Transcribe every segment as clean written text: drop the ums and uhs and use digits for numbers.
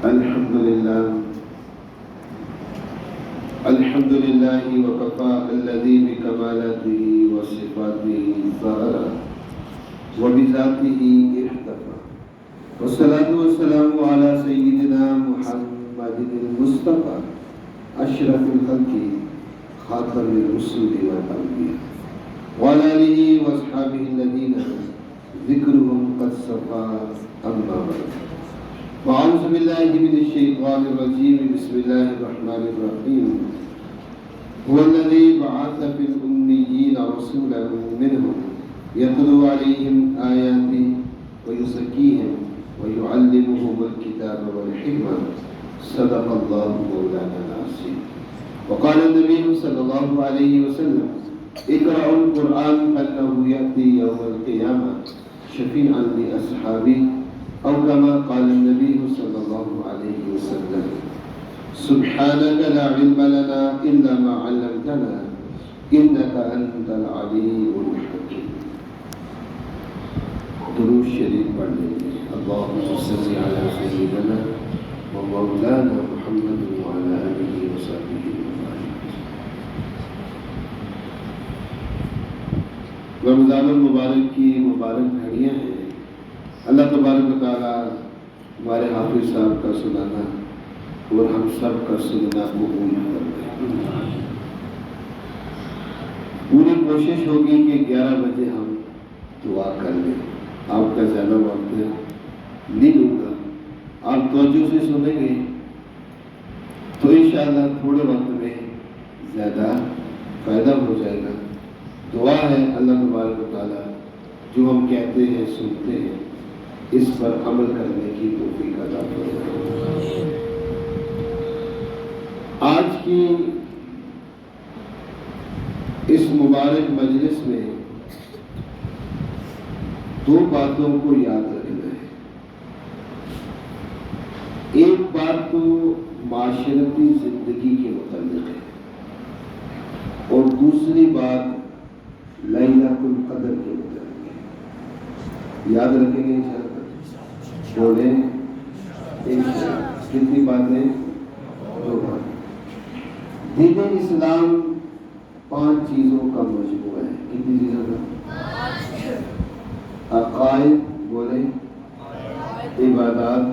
الحمد لله وكفى الذي بكمالاته وصفاته ظهر وبذاته اختفى والصلاة والسلام على سيدنا محمد المصطفى أشرف الخلق خاتم الرسل والأنبياء وعلى آله وأصحابه الذين ذكرهم قد صفى أما بعد وأعوذ بالله من الشيطان الرجيم بسم الله الرحمن الرحيم هو الذي بعث في الأميين رسولا منهم يتلو عليهم آياته ويزكيهم ويعلمهم الكتاب والحكمة صدق الله مولانا العظيم وقال النبي صلى الله عليه وسلم اقرأوا القرآن فإنه يأتي يوم القيامة شفيعا لأصحابه أو كما قال النبي صلى الله عليه وسلم سبحانك لا علم لنا إلا ما علمتنا إنك أنت العليم الحكيم. درود شریف پڑھ لیں گے. اللهم صل على سيدنا ومولانا محمد وعلى آله وصحبه وسلم. رمضان المبارک کی مبارک گھڑیاں ہیں. اللہ تبارک و تعالیٰ ہمارے حافظ صاحب کا سنانا اور ہم سب کا سننا قبول کرتے ہیں. پوری کوشش ہوگی کہ 11 بجے ہم دعا کر لیں. آپ کا زیادہ وقت نہیں ہوگا. آپ توجہ سے سنیں گے تو انشاءاللہ تھوڑے وقت میں زیادہ فائدہ ہو جائے گا. دعا ہے اللہ تبارک و تعالیٰ جو ہم کہتے ہیں سنتے ہیں اس پر عمل کرنے کی توفیق عطا فرمائے. آج کی اس مبارک مجلس میں 2 باتوں کو یاد رکھنا ہے. ایک بات تو معاشرتی زندگی کے متعلق ہے اور دوسری بات لیلۃ القدر کے متعلق ہے. یاد رکھیں گے انشاءاللہ. بولیں کتنی باتیں؟ 2 باتیں. دین اسلام 5 چیزوں کا مجموعہ ہے. کتنی چیزوں کا؟ عقائد بولیں، عبادات،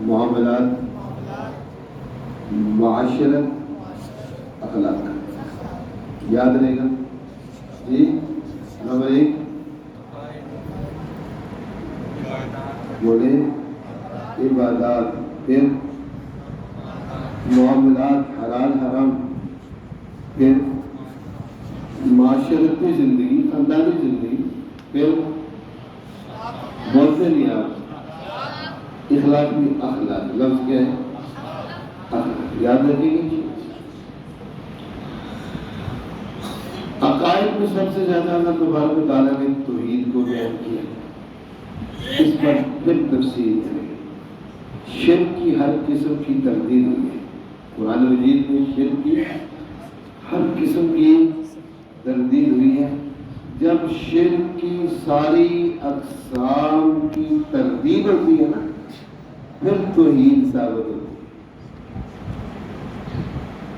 معاملات، معاشرت، اخلاق. یاد رہے گا جی. نمبر 1 بولے عبادات، پھر معاملات حلال حرام، پھر معاشرتی زندگی، خاندانی زندگی، پھر بولتے نہیں آپ اخلاقی اخلاق. لفظ کیا ہے؟ اخلاق. یاد رکھیں گے. عقائد میں سب سے زیادہ اللہ تبارک و تعالیٰ نے توحید کو بیان کیا. اس پر پھر تفصیل کریں گے. شرک کی ہر قسم کی تردید ہوئی ہے. قرآن مجید میں شرک کی ہر قسم کی تردید ہوئی ہے. جب شرک کی ساری اقسام کی تردید ہوتی ہے نا پھر توحید ثابت ہوتی ہے.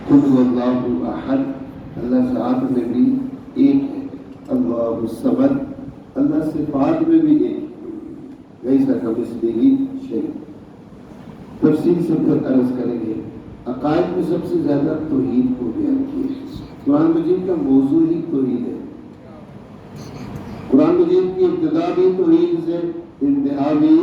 قل هو اللہ احد. اللہ ذات میں بھی ایک ہے. اللہ الصمد. اللہ صفات میں بھی ایک. ایسا کمثلہ شیء. تفصیل سے پھر عرض کریں گے. عقائد میں سب سے زیادہ توحید کو بیان کیا ہے. قرآن مجید کا موضوع ہی توحید ہے. قرآن مجید کی ابتدا بھی توحید سے، انتہا بھی.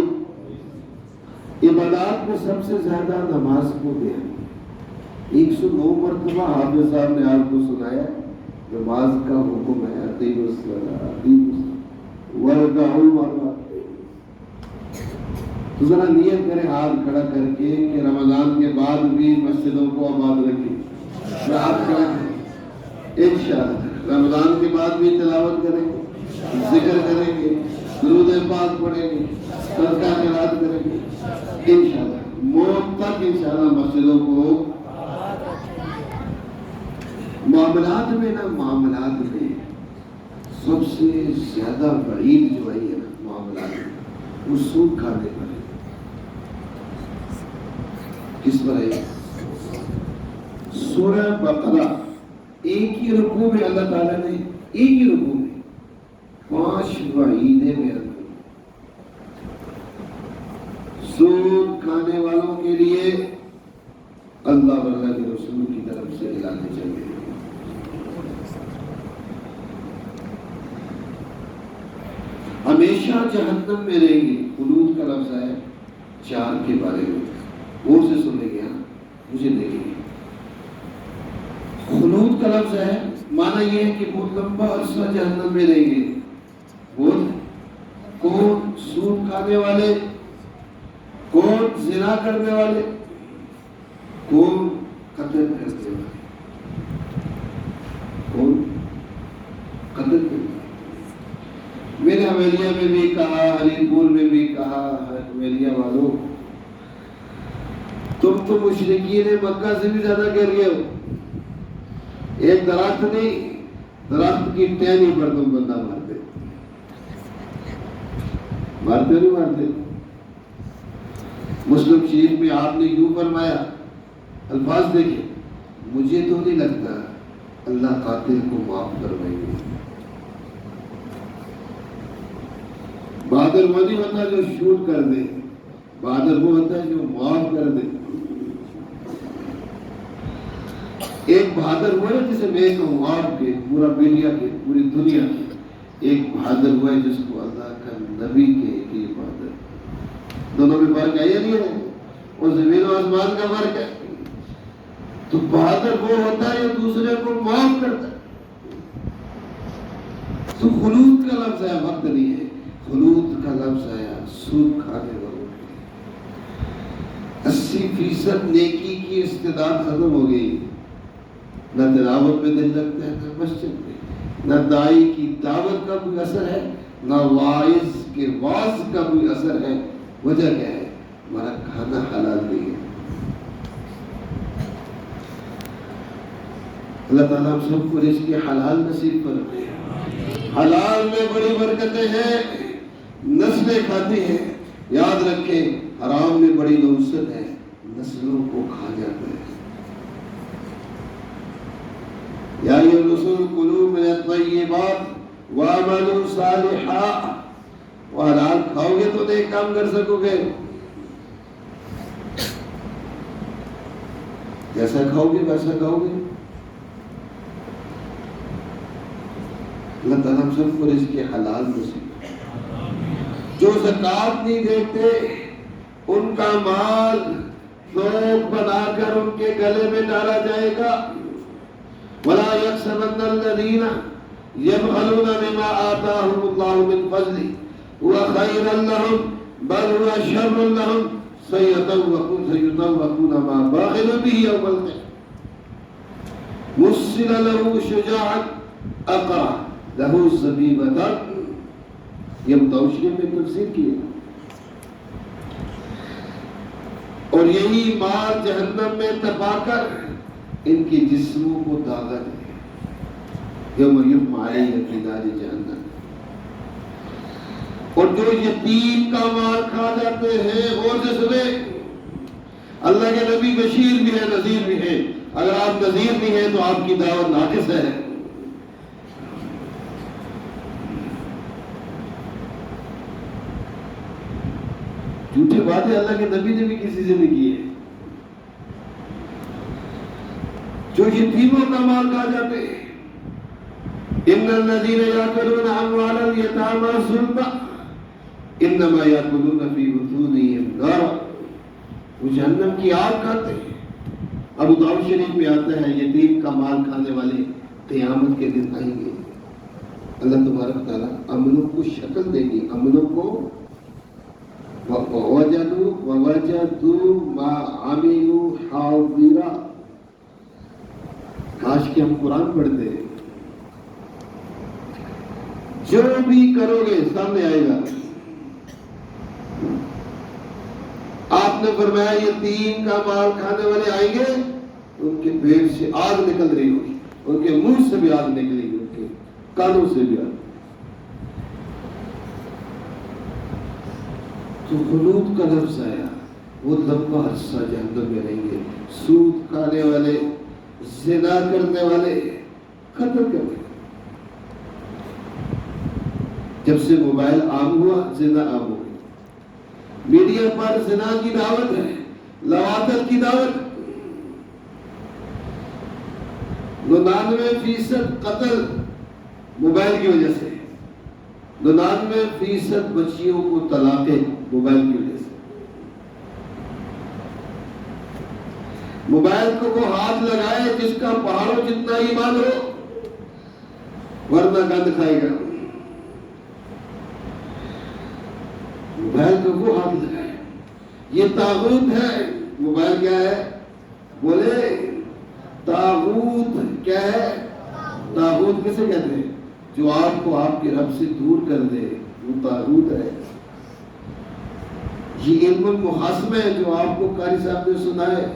عبادات میں سب سے زیادہ نماز کو بیان کیا. 109 مرتبہ حافظ صاحب نے آپ کو سنایا نماز کا حکم ہے. اقیموا الصلاۃ وارکعوا مع الراکعین. تو ذرا نیت کریں ہاتھ کھڑا کر کے کہ رمضان کے بعد بھی مسجدوں کو آباد رکھیں. ہاتھ کھڑا کریں. انشاءاللہ رمضان کے بعد بھی تلاوت کریں گے، ذکر کریں گے، درود پاک پڑھیں گے، صدقہ خیرات کریں گے. انشاءاللہ موت تک انشاءاللہ مسجدوں کو. معاملات میں نا، معاملات میں سب سے زیادہ وعید جو ہے نا معاملات میں وہ سود کھانے پر ہے. کس پر ہے؟ سورہ بقرہ ایک ہی رکوع میں اللہ تعالیٰ نے ایک ہی رکوع میں 5 وعیدیں بیان کی. سود کھانے والوں کے لیے اللہ اور اللہ کے رسول کی طرف سے اعلان چاہیے. ہمیشہ جہنم میں رہیں گے. خلود کا لفظ ہے 4 کے بارے میں. اور سے سن لیں گے, مجھے دیکھیں گے. خلود کا لفظ ہے, معنی یہ ہے کہ بہت لمبا عرصہ جہنم میں رہیں گے. کون؟ سود کھانے والے. کون؟ زنا کرنے والے. کون؟ قتل کرنے والے. کون؟ قتل کرنے والے. میں نے حویلیہ میں بھی کہا, علی پور میں بھی کہا, حویلیہ والوں تم تو مشرکین مکہ سے بھی زیادہ گر گئے ہو. ایک درخت نہیں, درخت کی ٹہنی پر تم بندہ مارتے ہو نہیں مارتے. مسلم شریف میں آپ نے یوں فرمایا, الفاظ دیکھیں, مجھے تو نہیں لگتا اللہ قاتل کو معاف کروائیں گے. بہادر وہ نہیں ہوتا جو شوٹ کر دے, بہادر وہ ہوتا ہے جو معاف کر دے. ایک بہادر وہ ہے جسے میں کہوں آپ کے پورا میڈیا کے پوری دنیا کے, ایک بہادر وہ ہے جس کو اللہ کا نبی کے کہ بہادر. دونوں میں فرق ہے یا نہیں ہے؟ اور زمین و آسمان کا فرق ہے. تو بہادر وہ ہوتا ہے جو دوسرے کو معاف کرتا ہے. تو خلود کا لفظ ہے, وقت نہیں ہے. خلود کا لفظ آیا سود کھانے والوں کے 80% نیکی کی استعداد ختم ہو گئی. نہ تلاوت میں دل لگتا ہے, نہ مسجد میں, نہ دائی کی دعوت کا کوئی اثر ہے, نہ واعظ کے واعظ کا کوئی اثر ہے. وجہ کیا ہے؟ ہمارا کھانا حلال نہیں ہے. اللہ تعالیٰ ہم سب کو رزق حلال نصیب کرتے ہیں. حلال میں بڑی برکتیں ہیں, نسلیں کھاتی ہیں. یاد رکھیں, حرام میں بڑی نحوست ہے, نسلوں کو کھا جاتا ہے. یا ایھا الرسول کلوا من الطیبات واعملوا صالحا. وہ حلال کھاؤ گے تو نیک کام کر سکو گے. جیسا کھاؤ گے ویسا کھاؤ گے. اللہ تعالیٰ ہم سب کو رزق حلال نصیب. جو زکوٰۃ نہیں دیتے ان کا مال ذوق بنا کر ان کے گلے میں ڈالا جائے گا. وَلَا يَحْسَبَنَّ الَّذِينَ يَبْخَلُونَ بِمَا آتَاهُمُ اللَّهُ مِنْ فَضْلِهِ هُوَ خَيْرًا لَهُمْ بَلْ هُوَ شَرٌّ لَهُمْ سَيُطَوَّقُونَ مَا بَخِلُوا بِهِ يَوْمَ الْقِيَامَةِ وُسِّلَ لَهُ شُجَاعًا أَقْرَعَ لَهُ زَبِيبَةً. یہ متوشی میں تفسیر کی ہے. اور یہی مال جہنم میں تپا کر ان کے جسموں کو داغا دے. یوم یحمى علیہ فی نار جہنم. اور جو یتیم کا مال کھا جاتے ہیں, غور سے سنیں, اللہ کے نبی بشیر بھی ہے, نذیر بھی ہے. اگر آپ نذیر بھی ہیں تو آپ کی دعوت ناقص ہے. جھوٹی باتیں اللہ کے نبی نے بھی کسی سے نہیں کی ہے. جو یتیموں کا مال کھا جاتے ہیں, ان الذین یاکلون اموال الیتامی ظلما انما یاکلون فی بطونہم نارا. وہ جہنم کی آگ کھاتے ہیں. ابو داؤد شریف میں آتا ہے, یتیم کا مال کھانے والے قیامت کے دن آئیں گے. اللہ تبارک تعالیٰ عملوں کو شکل دے گی, عملوں کو وَوَجَدُوا مَا عَمِلُوا حَاضِرًا. کاش کہ ہم قرآن پڑھتے ہیں. جو بھی کرو گے سامنے آئے گا. آپ نے فرمایا یتیم کا مال کھانے والے آئیں گے, ان کے پیٹ سے آگ نکل رہی ہوگی, ان کے منہ سے بھی آگ نکلے گی, ان کے کانوں سے بھی آگ. تو خلود کا لفظ آیا, وہ لمبا عرصہ جہنم میں رہیں گے. سود کھانے والے, زنا کرنے والے, قتل کرنے. جب سے موبائل عام ہوا زنا عام ہو گئی. میڈیا پر زنا کی دعوت ہے, لواطت کی دعوت. 99% قتل موبائل کی وجہ سے, 99% بچیوں کو طلاقیں موبائل کی وجہ سے. موبائل کو وہ ہاتھ لگائے جس کا پہاڑوں جتنا ایمان ہو, ورنہ گند کھائے گا. موبائل کو وہ ہاتھ لگائے. یہ طاغوت ہے. موبائل کیا ہے؟ بولے طاغوت کیا ہے؟ طاغوت کسے کہتے ہیں؟ جو آپ کو آپ کے رب سے دور کر دے, وہ طاغوت ہے. یہ علم المحاسبہ ہے جو آپ کو قاری صاحب نے سنا ہے.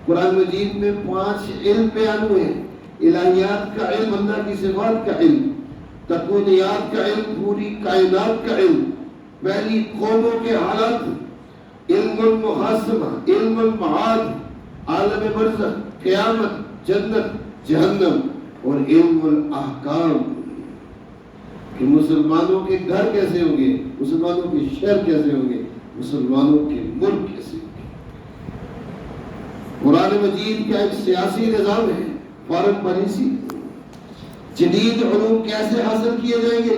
قرآن مجید میں 5 علم بیان ہوئے ہیں. الہیات کا علم, اللہ کی صفات کا علم, تکوینیات کا علم, پوری کائنات کا علم, پہلی قوموں کے حالات, علم المحاسبہ, علم المعاد, عالم برزخ, قیامت, جنت, جہنم, اور علم الاحکام کہ مسلمانوں کے گھر کیسے ہوں گے, مسلمانوں کے شہر کیسے ہوں گے, مسلمانوں کے ملک کیسے ہوں گے. قرآن مجید کا ایک سیاسی نظام ہے, فارم پالیسی. جدید علوم کیسے حاصل کیے جائیں گے.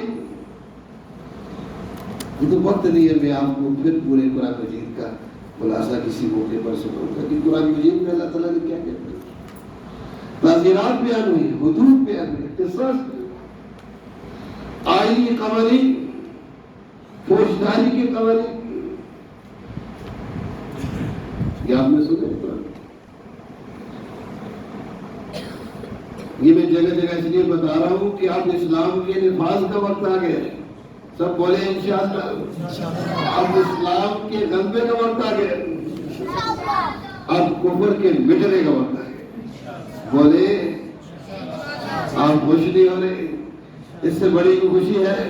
یہ تو وقت نہیں ہے, میں آپ کو پھر پورے قرآن مجید کا خلاصہ کسی موقع پر سناؤں گا کہ قرآن مجید میں اللہ تعالیٰ نے کیا کیا کیا. تعزیرات بیان ہوئی, حدود بیان ہوئی, قصاص, آئینی قوانین, فوجداری کے قوانین. یہ آپ نے سنے قرآن. یہ میں جگہ جگہ اس لیے بتا رہا ہوں کہ آپ اسلام کے نفاذ کا وقت آ گیا ہے. سب بولے انشاءاللہ. اب اسلام کے غلبے کا وقت آ گیا, اب کفر کے مٹنے کا وقت آ گیا. بولے آپ خوش نہیں ہو رہے, اس سے بڑی کو خوشی ہے.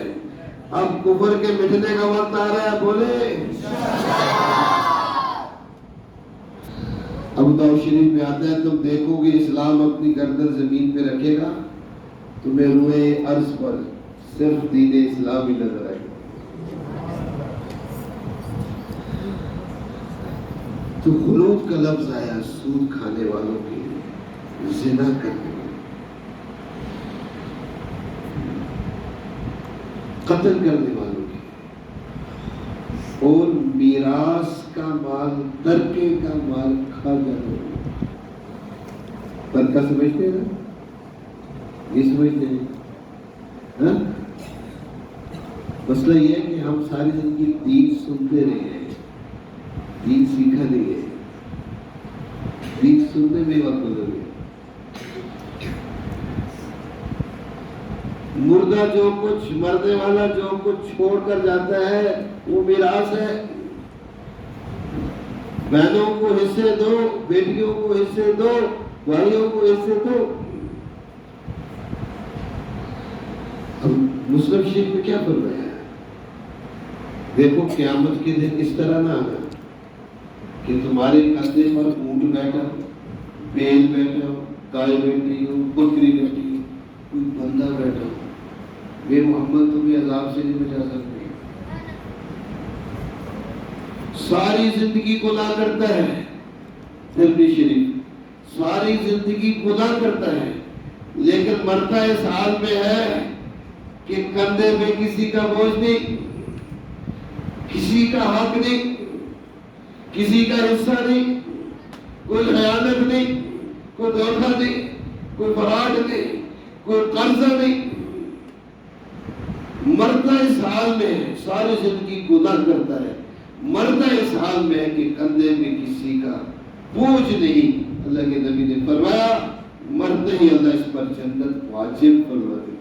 اب کفر کے مٹنے کا وقت آ رہا ہے. بولے ابو داؤد شریف میں آتا ہے, تم دیکھو گے اسلام اپنی گردن زمین پہ رکھے گا, تمہیں روئے عرض پر صرف دین اسلام ہی نظر آئے گا. تو خلود کا لفظ آیا سود کھانے والوں کے لیے, زنا کرنے والوں, قتل کرنے والوں کے, اور میراث کا مال, ترکے کا مال کھا جانے والوں. ترکہ سمجھتے ہیں نا, یہ سمجھتے ہیں. مسئلہ یہ ہے کہ ہم ساری زندگی دین سنتے رہے ہیں, دین سیکھا نہیں ہے. دین سننے میں وقت گزر گیا. مردہ جو کچھ, مرنے والا جو کچھ چھوڑ کر جاتا ہے وہ میراث ہے. بہنوں کو حصے دو, بیٹیوں کو حصے دو, بھائیوں کو حصے دو. اب مسلم شریف میں کیا فرمایا ہے؟ دیکھو قیامت کے دن اس طرح نہ آنا کہ تمہارے کندھے پر اونٹ بیٹھا ہو, بیل بیٹھا ہو, گائے بیٹھی ہو, بکری بیٹھی ہو, کوئی بندہ بیٹھا ہو. بے محمد تمہیں عذاب سے نہیں بچا سکتے. ساری زندگی گناہ کرتا ہے نبی شریف, ساری زندگی گناہ کرتا ہے, لیکن مرتا اس حال میں ہے کہ کندھے پہ کسی کا بوجھ نہیں, کسی کا حق نہیں, کسی کا حصہ نہیں, کوئی خیانت نہیں, کوئی دھوکہ نہیں, کوئی فراڈ نہیں, کوئی قرضہ نہیں. مرتا اس حال میں ہے, ساری زندگی گناہ کرتا ہے, مرتا اس حال میں ہے کہ کندھے میں کسی کا بوجھ نہیں. اللہ کے نبی نے فرمایا مرتے ہی اللہ اس پر جنت واجب فرما دے.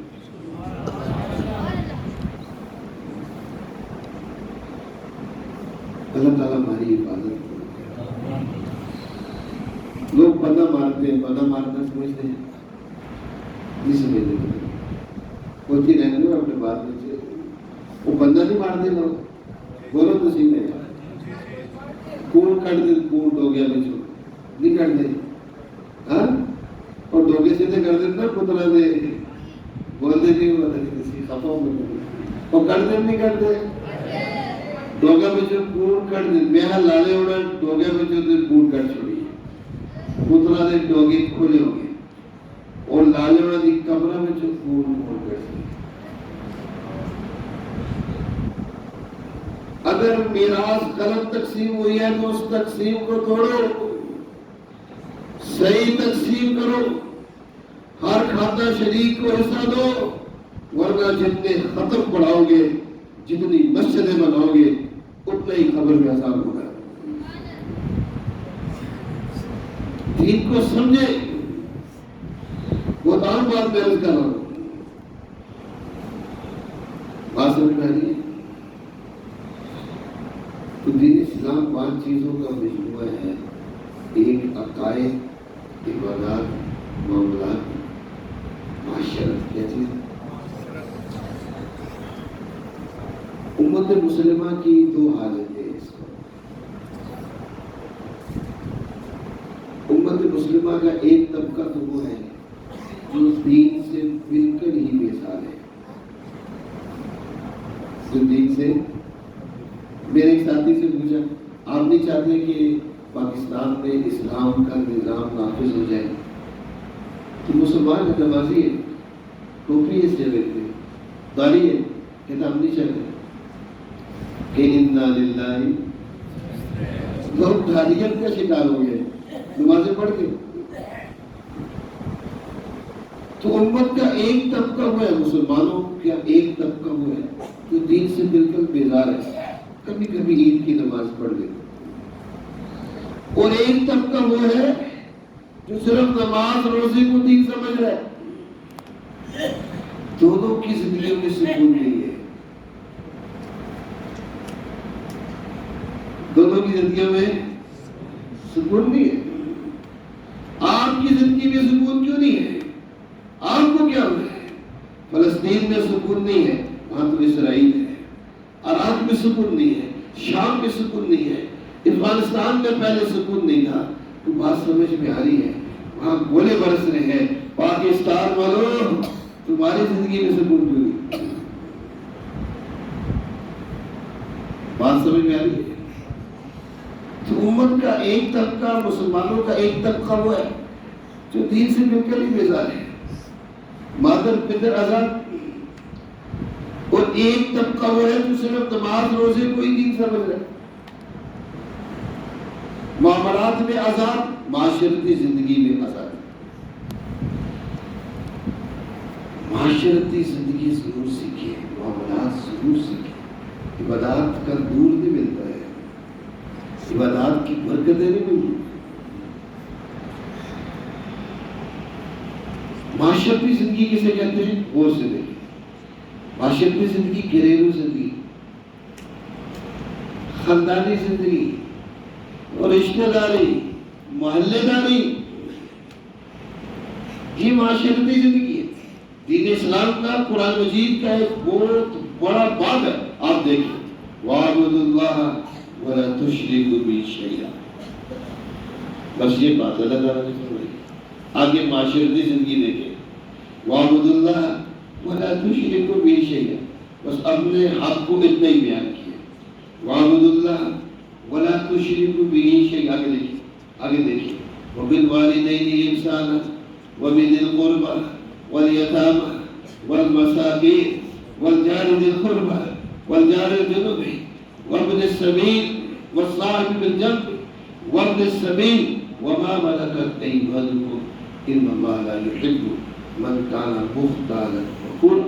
اللہ تعالیٰ ہماری حفاظت کرے. لوگ بنا مارتے ہیں, بنا مارنا سمجھتے ہیں, نہیں سمجھتے. ہوتی رہنے دو اپنے بات میں سے, وہ بندہ نہیں مارتے لوگ. بولو تو سیدھے, خون کٹ دے کوٹ ہو گیا بچوں نہیں کٹ دے ہاں اور ڈوگے سیدھے کر دے نا پترا دے بول دے نہیں بول دے کسی خفا میں اور کٹ دے نہیں کٹ دے ڈوگا بچوں کوٹ کٹ دے میہا لالے اڑا ڈوگا بچوں دے کوٹ کٹ چھوڑی پترا دے ڈوگی کھولے ہو گئے اور لالے اڑا دی کمرہ بچوں کوٹ کٹ سی اگر میراث غلط تقسیم ہوئی ہے تو اس تقسیم کو توڑو صحیح تقسیم کرو ہر کھاتا شریک کو حصہ دو ورنہ جتنے ختم پڑھاؤ گے جتنی مسجدیں بناؤ گے اتنا ہی قبر میں عذاب ہوگا دین کو سمجھے وہ عام بات میں عرض کر رہا ہوں بات سمجھ میں آ رہی ہے تو دین اسلام 5 چیزوں کا مجموعہ ہے ایک عقائد عبادات معاملات معاشرت کیا چیز امت مسلمہ کی 2 حالتیں اس کو امت مسلمہ کا ایک طبقہ تو وہ ہے جو دین سے بالکل ہی بیزار ہے جو دین سے میرے ایک ساتھی سے پوچھا آپ نہیں چاہتے کہ پاکستان میں اسلام کا نظام نافذ ہو جائے تو مسلمان ہے نمازی ہے ٹوپی اس جگہ پہ داڑھی ہے کہتا ہم نہیں چاہتے کہ انا للہ لوگ داڑھیت کا شکار ہو گئے نمازیں پڑھ کے تو امت کا ایک طبقہ ہوا ہے مسلمانوں کا ایک طبقہ ہوا ہے جو دین سے بالکل بیزار ہے کبھی کبھی عید کی نماز پڑھ لیتے اور ایک طبقہ وہ ہے جو صرف نماز روزے کو دین سمجھ رہا ہے دونوں کی زندگیوں میں سکون نہیں ہے دونوں کی زندگیوں میں سکون نہیں ہے آپ کی زندگی میں سکون کیوں نہیں ہے آپ کو کیا ہوا ہے فلسطین میں سکون نہیں ہے وہاں تو اسرائیل ہے عراق میں سکون نہیں ہے شام میں سکون نہیں ہے افغانستان میں پہلے سکون نہیں تھا تو بات سمجھ میں آ رہی ہے وہاں گولے برس رہے ہیں پاکستان والوں تمہاری زندگی میں سکون کیوں نہیں بات سمجھ میں آ رہی ہے تو امت کا ایک طبقہ مسلمانوں کا ایک طبقہ وہ ہے جو دین سے بالکل ہی بیزار ہے مادر پدر آزاد اور ایک طبقہ وہ ہے جو صرف نماز روزے کو ہی دین سمجھ رہا ہے معاملات میں آزاد معاشرتی زندگی میں آزاد معاشرتی زندگی ضرور سیکھیے معاملات ضرور سیکھیے عبادات کا دور نہیں ملتا ہے عبادات کی برکتیں نہیں ملتی معاشرتی زندگی کسے کہتے ہیں غور سے دیکھیں معاشرتی زندگی گھریلو زندگی خاندانی زندگی اور رشتہ داری محلے داری یہ معاشرتی زندگی ہے دین اسلام کا قرآن مجید کا ایک بہت بڑا باب ہے آپ دیکھیں وَاعْبُدُوا اللَّهَ وَلَا تُشْرِكُوا بِهِ شَيْئًا بس یہ بات اللہ تعالیٰ نے فرمائی آگے معاشرتی زندگی دیکھیں وَاعْبُدُوا اللَّهَ وَلَا تُشْرِكُوا بِهِ شَيْئًا بس اپنے حق کو اتنا ہی بیان کیا وَاعْبُدُوا اللَّهَ وَلَا تُشْرِكُوا بِهِ شَيْئًا آگے دیکھیں وَبِالْوَالِدَيْنِ إِحْسَانًا وَبِذِي الْقُرْبَى وَالْيَتَامَى وَالْمَسَاكِينِ وَالْجَارِ ذِي الْقُرْبَى وَالْجَارِ الْجُنُبِ وَابْنِ السَّبِيلِ وَالصَّاحِبِ بِالْجَنبِ وَابْنِ السَّبِيلِ وَمَا مَلَكَتْ أَيْمَانُكُمْ إِنَّ اللَّهَ لَا يُحِبُّ مَنْ كَانَ مُخْتَالًا فَخُورًا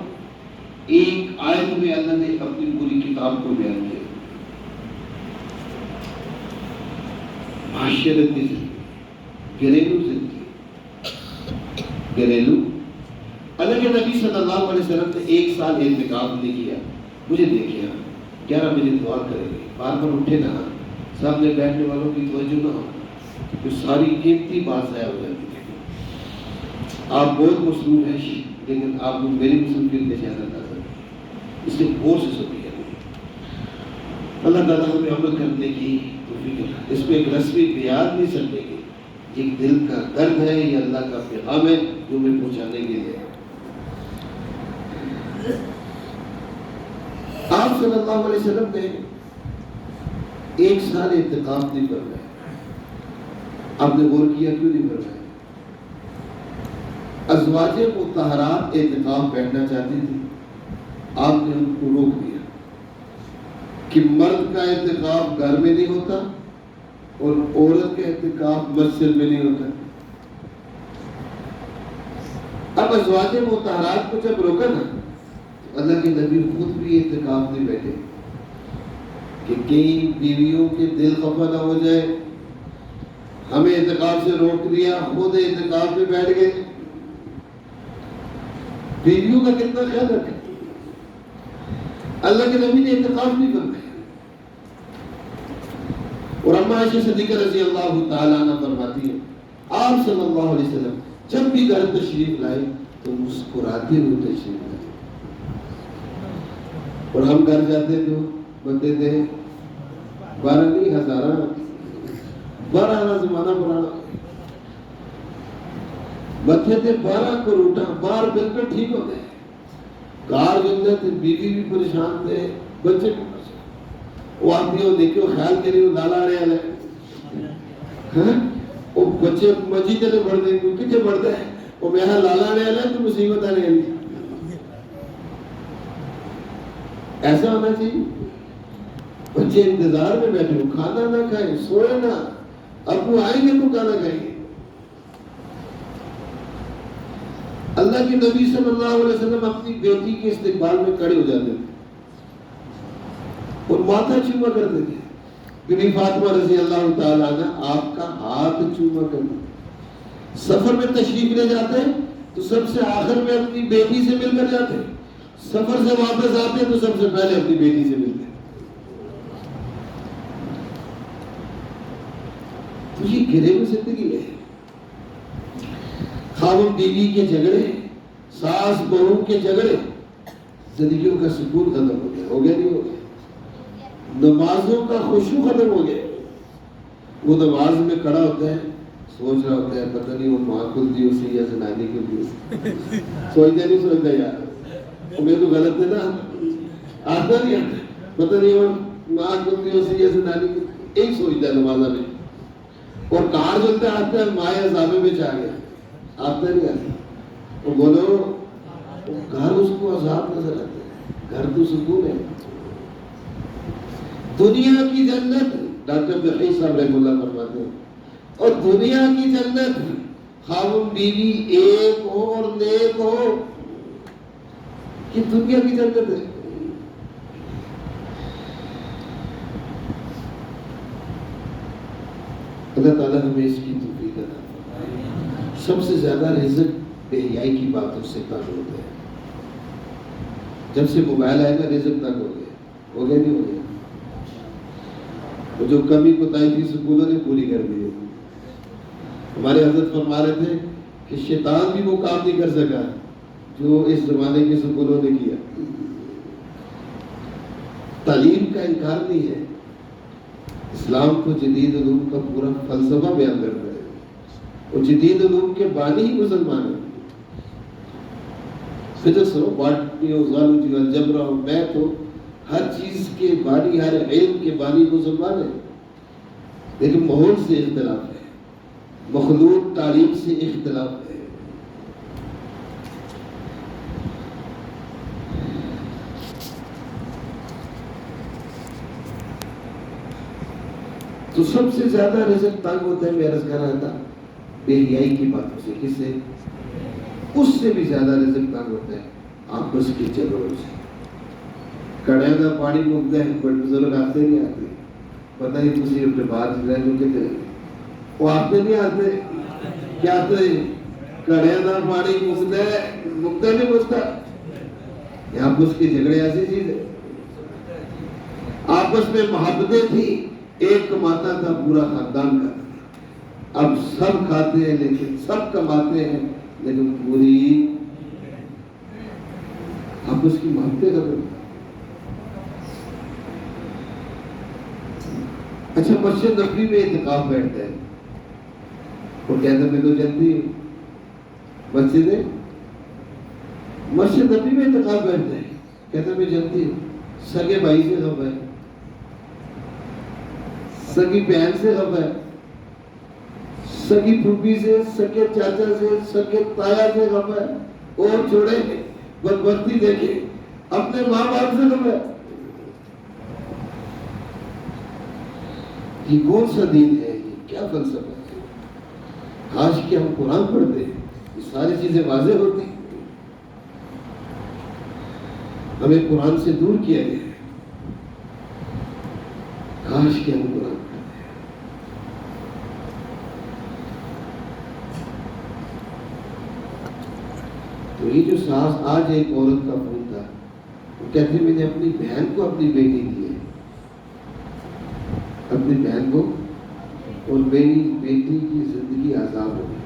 ایک آیت میں اللہ نے اپنی پوری کتاب کو بیان کیا معاشرتی زندگی گھریلو زندگی گھریلو اللہ کے نبی صلی اللہ علیہ وسلم نے 1 سال اعتکاف نہیں کیا مجھے دیکھیا 11 بجے دعا کریں گے بار بار اٹھے نہ سامنے بیٹھنے والوں کی توجہ نہ ہو تو ساری قیمتی بات ضائع ہو جاتی ہے آپ بہت مصروف ہیں لیکن آپ کو میری مصروفیت میں زیادہ نظر اس لیے غور سے سنیے اللہ تعالیٰ ہمیں عمل کرنے کی فکر، اس میں ایک رسمی بیان نہیں سکتے کہ ایک دل کا درد ہے، یہ اللہ کا پیغام ہے جو میں پہنچانے کے لیے۔ آپ صلی اللہ علیہ وسلم نے 1 سال اعتکاف نہیں فرمایا۔ آپ نے غور کیا کیوں نہیں فرمایا؟ ازواج مطہرات اعتکاف بیٹھنا چاہتی تھی، آپ نے ان کو روک دیا کہ مرد کا اعتکاف گھر میں نہیں ہوتا اور عورت کا اعتکاف مسجد میں نہیں ہوتا۔ اب ازواج مطہرات کو جب روکا نا، اللہ کے نبی خود بھی اعتکاف نہیں بیٹھے کہ کئی بیویوں کے دل خفا نہ ہو جائے، ہمیں اعتکاف سے روک دیا، خود اعتکاف میں بیٹھ گئے۔ بیویوں کا کتنا خیال رکھے، اللہ کے نبی نے اعتکاف نہیں فرمایا۔ اور اما عائشہ صدیقہ رضی اللہ تعالیٰ عنہ فرماتی ہے، آپ صلی اللہ علیہ وسلم جب بھی گھر تشریف لائے تو مسکراتے ہوئے تشریف لائے، اور ہم گھر جاتے تو بندے تھے 12 نہیں 12 زمانہ پرانا، بچے تھے 12 کروٹا، بار بالکل ٹھیک ہوتے ہیں، کار جلدے تھے، بیوی بھی پریشان تھے، بچے بھی پریشان، وہ آدمی وہ دیکھو خیال کے لیے لالا رہے ہیں، وہ بچے مسجد میں پڑھتے ہیں، کیوں کچھ پڑھتے ہیں، وہ میرا لالا رہے ہیں تو مصیبت آ رہی ہے۔ ایسا ہونا چاہیے، بچے انتظار میں بیٹھے ہو، کھانا نہ کھائیں، سوئے نہ، ابو آئیں گے تو کھانا کھائیں گے۔ اللہ کے نبی صلی اللہ علیہ وسلم اپنی بیٹی کے استقبال میں کھڑے ہو جاتے تھے اور ماتھا چوما کرتے تھے۔ بی بی فاطمہ رضی اللہ تعالیٰ عنہ آپ کا ہاتھ چوما کرتے، سفر میں تشریف لے جاتے تو سب سے آخر میں اپنی بیٹی سے مل کر جاتے، سفر سے واپس آتے تو سب سے پہلے اپنی بیٹی سے ملتے۔ تو یہ گھریلو زندگی ہے، خاوند بیوی کے جھگڑے، ساس بہو کے جھگڑے، زندگیوں کا سکون ختم ہو گیا نہیں ہو گیا، نمازوں کا خشوع ختم ہو گیا۔ وہ نماز میں کھڑا ہوتا ہے، سوچ رہا ہوتا ہے پتہ نہیں وہ ماں کھلتی اسی یا زنانی کھلتی، سوچتا نہیں سوچتا یار میں تو غلط ہے نا، آتا نہیں آتا، پتہ نہیں وہ ماں کھلتی اسی یا زنانی کھلتی، ایک سوچتا ہے نمازہ میں، اور کار چلتا آتا ہے ماں عذابے میں چاہ گیا، آتا نہیں آتا، وہ بولو گھر اس کو عذاب نظر آتا ہے، گھر تو سکون ہے۔ دنیا کی جنت ڈاکٹر بقی صاحب رحمہ اللہ فرماتے ہیں، اور دنیا کی جنت خاوند بیوی ایک ہو اور نیک ہو، یہ دنیا کی جنت ہے۔ اللہ تعالیٰ ہمیں اس کی توفیق عطا فرمائے۔ سب سے زیادہ رزق بے حیائی کی باتوں سے تنگ ہوتا ہے۔ جب سے موبائل آئے گا رزق تنگ ہو گیا نہیں ہو گیا؟ وہ جو کمی کوتاہی تھی سکولوں نے پوری کر دی ہے۔ ہمارے حضرت فرما رہے تھے کہ شیطان بھی وہ کام نہیں کر سکا جو اس زمانے کے سکولوں نے کیا۔ تعلیم کا انکار نہیں ہے، اسلام کو جدید علوم کا پورا فلسفہ بیان کرتا ہے، اور جدید علوم کے بانی ہی مسلمان ہیں۔ فزکس ہو، باٹنی ہو، زالوجی ہو، الجبرا ہو، میتھ ہو، ہر چیز کے بانی، ہر علم کے بانی مسلمان ہیں، لیکن ماحول سے اختلاف ہے، مخلوق تعلیم سے اختلاف ہے۔ تو سب سے زیادہ رزق تنگ ہوتا ہے، میں عرض کر رہا تھا، بے حیائی کی باتوں سے۔ کس سے؟ اس سے بھی زیادہ رزق تنگ ہوتا ہے آپس کے جھگڑوں سے۔ کڑے کا پانی مکتا ہے، بڑے بزرگ آتے نہیں آتے، پتہ نہیں کسی اپنے بات رہ جو کہ وہ آتے نہیں آتے، کیا آتے ہیں؟ کڑے کا پانی مکتا ہے، مکتا نہیں مکتا، یہ آپس کے جھگڑے ایسی چیز ہے۔ آپس میں محبتیں تھی، ایک کماتا تھا پورا خاندان کا، اب سب کھاتے ہیں لیکن سب کماتے ہیں لیکن پوری آپس کی محبتیں ختم۔ اچھا مسجد نبوی میں اعتکاف بیٹھتا ہے، وہ کہتا میں تو جلدی ہوں، مسجد نبوی میں اعتکاف بیٹھتا ہے، کہتا میں جلدی ہوں، سگے بھائی سے خفا ہے، سگی بہن سے خفا ہے، سگی پھوپھی سے، سگے چاچا سے، سگے تایا سے خفا ہے، اور چھوڑے بدبختی دیکھے اپنے ماں باپ سے خفا ہے۔ یہ کون سا دین ہے؟ یہ کیا فلسفہ ہے؟ کاش کہ ہم قرآن پڑھتے یہ ساری چیزیں واضح ہوتی، ہمیں قرآن سے دور کیا گیا ہے، کاش کہ ہم قرآن پڑھتے۔ تو یہ جو ساس آج ایک عورت کا فون تھا، وہ کہتی میں نے اپنی بہن کو اپنی بیٹی دی ہے، اپنی بہن کو، اور میری بیٹی کی زندگی آزاد ہو گئی،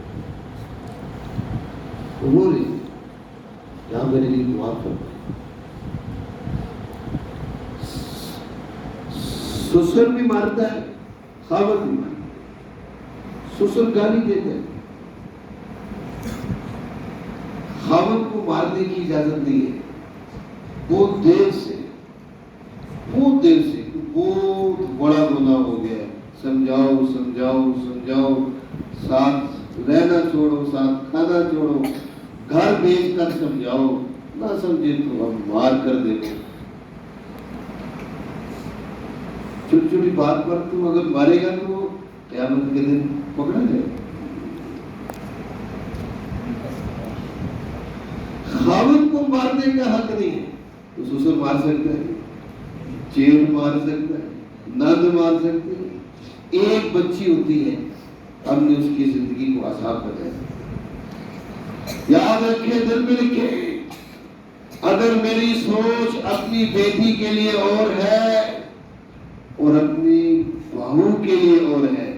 رو رہی یہاں میرے لیے دعا کرو۔ سسر بھی مارتا ہے، خاوند بھی مارتا ہے، سسر گالی دیتا ہے، خاوند کو مارنے کی اجازت نہیں ہے، بہت دیر سے بہت بڑا گناہ ہو گیا ہے، سمجھاؤ سمجھاؤ سمجھاؤ، ساتھ رہنا چھوڑو، ساتھ کھانا چھوڑو، گھر بیچ کر سمجھاؤ، نہ سمجھے تو اب مار کر دیکھو، چھوٹی چھوٹی بات پر تم اگر مارے گا تو قیامت کے دن پکڑا جائے گا۔ خاوند کو مارنے کا حق نہیں ہے، تو سسر مار سکتا ہے، چیڑ مار سکتا ہے، نند مار سکتی ہے، ایک بچی ہوتی ہے، ہم نے اس کی زندگی کو عذاب بنایا۔ یاد رکھے، دل میں لکھے، اگر میری سوچ اپنی بیٹی کے لیے اور ہے اور اپنی بہو کے لیے اور ہے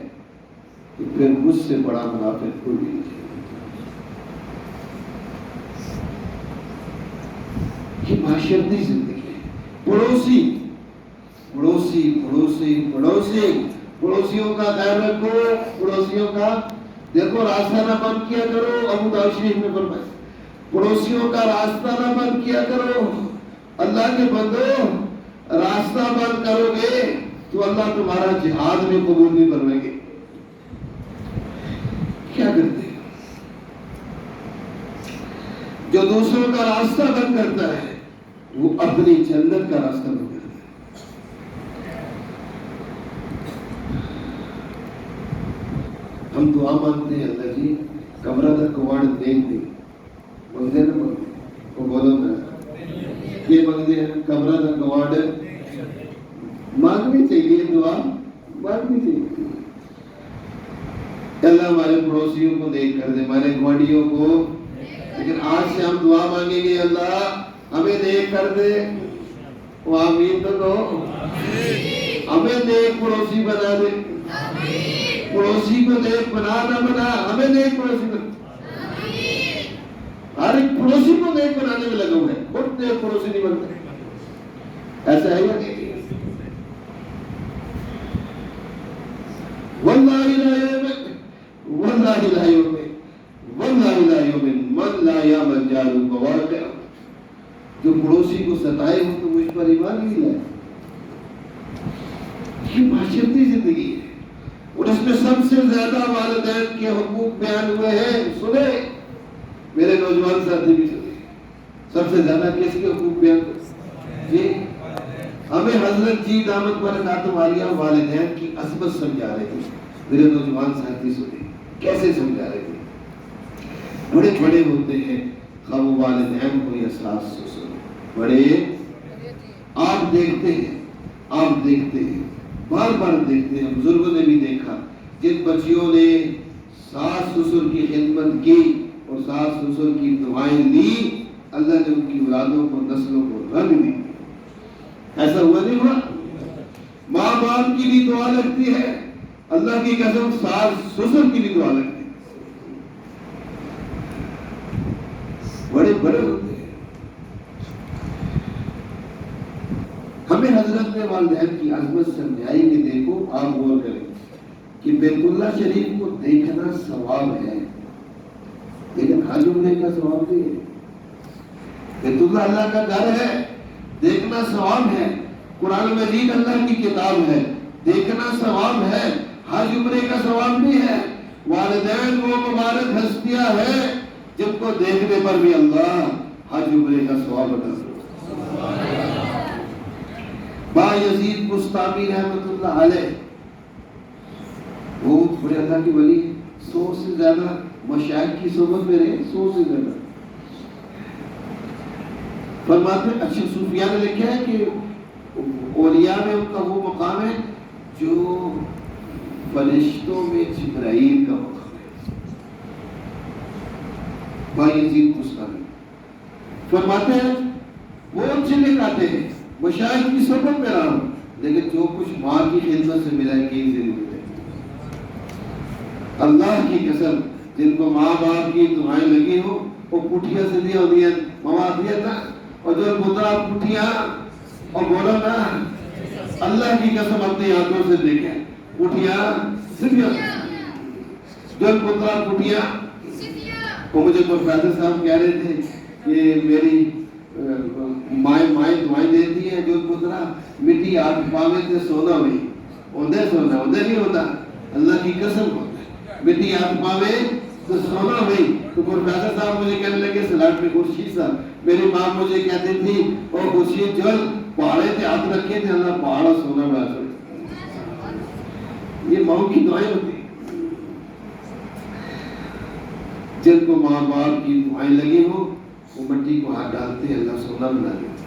تو پھر مجھ سے بڑا منافق کوئی نہیں ہے۔ یہ معاشرتی زندگی ہے، پڑوسیوں کا خیال رکھو، پڑوسیوں کا دیکھو، راستہ نہ بند کیا کرو، ابو داؤد شریف میں فرمایا، پڑوسیوں کا راستہ نہ بند کیا کرو، اللہ کے بندو راستہ بند کرو گے تو اللہ تمہارا جہاد میں قبول نہیں فرمائیں گے۔ کیا کرتے ہیں جو دوسروں کا راستہ بند کرتا ہے، وہ اپنی جنت کا راستہ بند کرتا ہے۔ ہم دعا مانگتے ہیں، اللہ جی کمرہ تک کواڑ دیکھ دیں، مانگتے نا وہ بولو نا، یہ مانگتے ہیں کمرہ تک کواڑ، مانگنی چاہیے، دعا مانگنی چاہیے۔ اللہ ہمارے پڑوسیوں کو دیکھ کر دے، ہمارے گواڑیوں کو، لیکن آج سے ہم دعا مانگیں گے، اللہ ہمیں دیکھ کر دے، وہ آمین تو کہو، ہمیں دیکھ پڑوسی بنا دے، پڑوسی کو دیکھ بنا نہ بنا، ہمیں دیکھ پڑوسی بنا، ہر ایک پڑوسی کو دیکھ بنانے میں لگا ہوا ہے، خود دیکھ پڑوسی نہیں بنتا، ایسا ہے یا نہیں؟ واللہ لا یؤمن من لا یامن جارہ بواقعہ، جو پڑوسی کو ستائے ہو تو مجھ پر ایمان نہیں لائے۔ یہ معاشرتی زندگی ہے، اور اس میں سب سے زیادہ والدین کے حقوق بیان ہوئے ہیں، سنے میرے نوجوان ساتھی بھی سنے، سب سے زیادہ کس کے حقوق بیان ہوئے؟ جی ہمیں حضرت جی دامت برکاتہ عالیہ والدین کی عظمت سمجھا رہے تھے، میرے نوجوان ساتھی سنے کیسے سمجھا رہے تھے۔ بڑے بڑے ہوتے ہیں، خواہ وہ والدین کو یا ساس سسر، بڑے آپ دیکھتے ہیں بار بار دیکھتے ہیں، بزرگوں نے بھی دیکھا، جن بچیوں نے ساس سسر کی خدمت کی اور ساس سسر کی دعائیں لی، اللہ نے ان کی اولادوں کو، نسلوں کو رنگ دی۔ ایسا ہوا نہیں ہوا؟ ماں باپ کی بھی دعا لگتی ہے، اللہ کی قسم ساس سسر کی بھی دعا لگتی ہے، بڑے بڑے ہوتے ہیں۔ ہمیں حضرت نے والدین کی عظمت سمجھائی کہ دیکھو آپ غور کریں کہ بیت اللہ شریف کو دیکھنا ثواب ہے، لیکن حج عمرے کا ثواب نہیں ہے۔ بیت اللہ اللہ کا گھر ہے، دیکھنا ثواب ہے۔ قرآن مجید اللہ کی کتاب ہے، دیکھنا ثواب ہے، حج عمرے کا ثواب نہیں ہے۔ والدین وہ مبارک ہستیاں ہیں جن کو دیکھنے پر بھی اللہ حج عمرے کا ثواب عطا کرتا۔ با یزید بستامی رحمۃ اللہ علیہ، وہ بڑے اللہ کی ولی، 100 سے زیادہ مشائخ کی صحبت میں رہے، 100 سے زیادہ۔ فرماتے ہیں اچھے صوفیاء نے لکھا ہے کہ اولیاء میں ان کا وہ مقام ہے جو فرشتوں میں جبرائیل کا مقام ہے۔ با یزید بستامی فرماتے ہیں وہ ان سے لکھاتے ہیں مشائخ کی صحبت میں رہا ہوں، لیکن جو کچھ ماں کی خدمت سے ملا ہے کہ ضرور ہے۔ اللہ کی قسم جن کو ماں باپ کی دعائیں لگی ہو وہ پٹھیاں سے دیا ہوئی ہیں، ماما دیا تھا، اور جو پترا پٹھیاں اور بولا نا اللہ کی قسم اپنی آنکھوں سے دیکھیں پٹھیاں سدھیاں، جو پترا پٹھیاں۔ وہ مجھے پروفیسر صاحب کہہ رہے تھے کہ میری مائیں دعائیں دیتی ہیں، جو پترا مٹی آٹھ پاوے تے سونا ہوئی اندر سونا اندر نہیں ہوتا، اللہ کی قسم ہوتا ہے، مٹی آٹھ پاوے تو سونا ہوئی۔ تو پروفیسر صاحب مجھے کہنے لگے سلاٹ میں خورشید صاحب، میری ماں مجھے کہتی تھی اور خورشید جل پہاڑے تے ہاتھ رکھے تھے اللہ پہاڑا سونا بنا سکتے۔ یہ ماں کی دعائیں ہوتی ہیں، جن کو ماں باپ کی دعائیں لگی ہو وہ مٹی کو ہاتھ ڈالتے ہیں اللہ سونا بنا دیتا،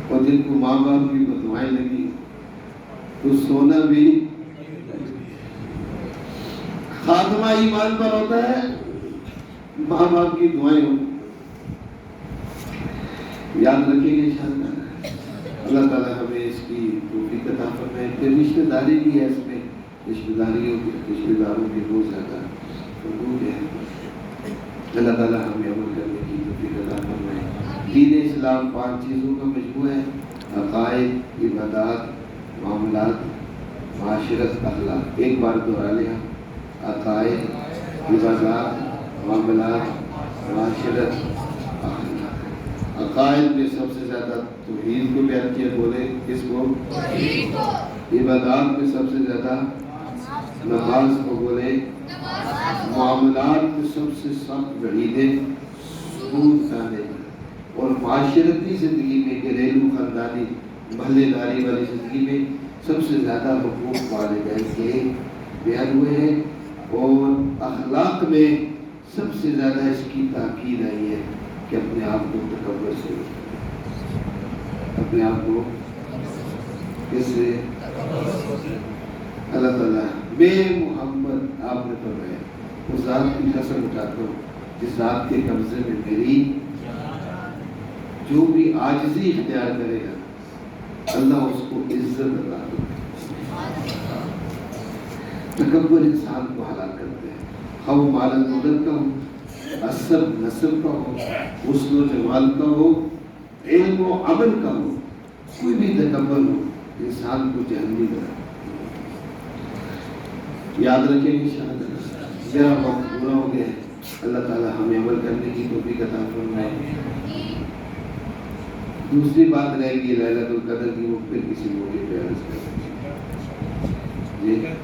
اور جن کو ماں باپ کی دعائیں لگی تو سونا بھی خاتمہ ایمان پر ہوتا ہے، ماں باپ کی دعائیں ہو۔ یاد رکھیں گے انشاءاللہ، اللہ تعالیٰ ہمیں اس کی توفیق عطا فرمائے کہ رشتہ داری بھی ہے، اس میں رشتہ داروں کی بہت زیادہ حقوق ہے۔ اللہ تعالیٰ ہمیں عمل کرنے کی توفیق عطا فرمائے۔ دین اسلام 5 چیزوں کا مجموعہ ہے: عقائد، عبادات، معاملات، معاشرت، اخلاق۔ ایک بار دوہرا لیا: عقائد، عبادات، معاملات، معاشرت، اخلاق۔ عقائد میں سب سے زیادہ توحید کو بیان کیا، بولے کس کو؟ توحید کو۔ عبادات میں سب سے زیادہ نماز کو، بولے معاملات میں سب سے سخت وعیدیں سود کھانے، اور معاشرتی زندگی میں گھریلو خاندانی محلے داری والی زندگی میں سب سے زیادہ حقوق والدین کے بیان ہوئے ہیں، اور اخلاق میں سب سے زیادہ اس کی تاکید آئی ہے کہ اپنے آپ کو تکبر سے، اپنے آپ کو کس سے؟ اللہ تعالیٰ بے محمد آپ نے فرمایا اس ذات کی قسم اٹھاتا ہوں جس ذات کے قبضے میں میری، جو بھی عاجزی اختیار کرے گا اللہ اس کو عزت عطا کرے۔ تکبر انسان کو ہلاک کرتے ہیں، خواہ وہ مال دولت کا ہو، عصب نسب کا ہو، حسن و جمال کا ہو، علم و عمل کا ہو، کوئی بھی تکبر ہو انسان کو جہنمی بنا۔ یاد رکھیں گے شاید میرا وقت پورا ہو گیا ہے، اللہ تعالیٰ ہمیں عمل کرنے کی توفیق عطا فرمائے۔ دوسری بات رہے گی لیلۃ القدر کی، وہ پھر کسی موقع پہ عرض کریں گے۔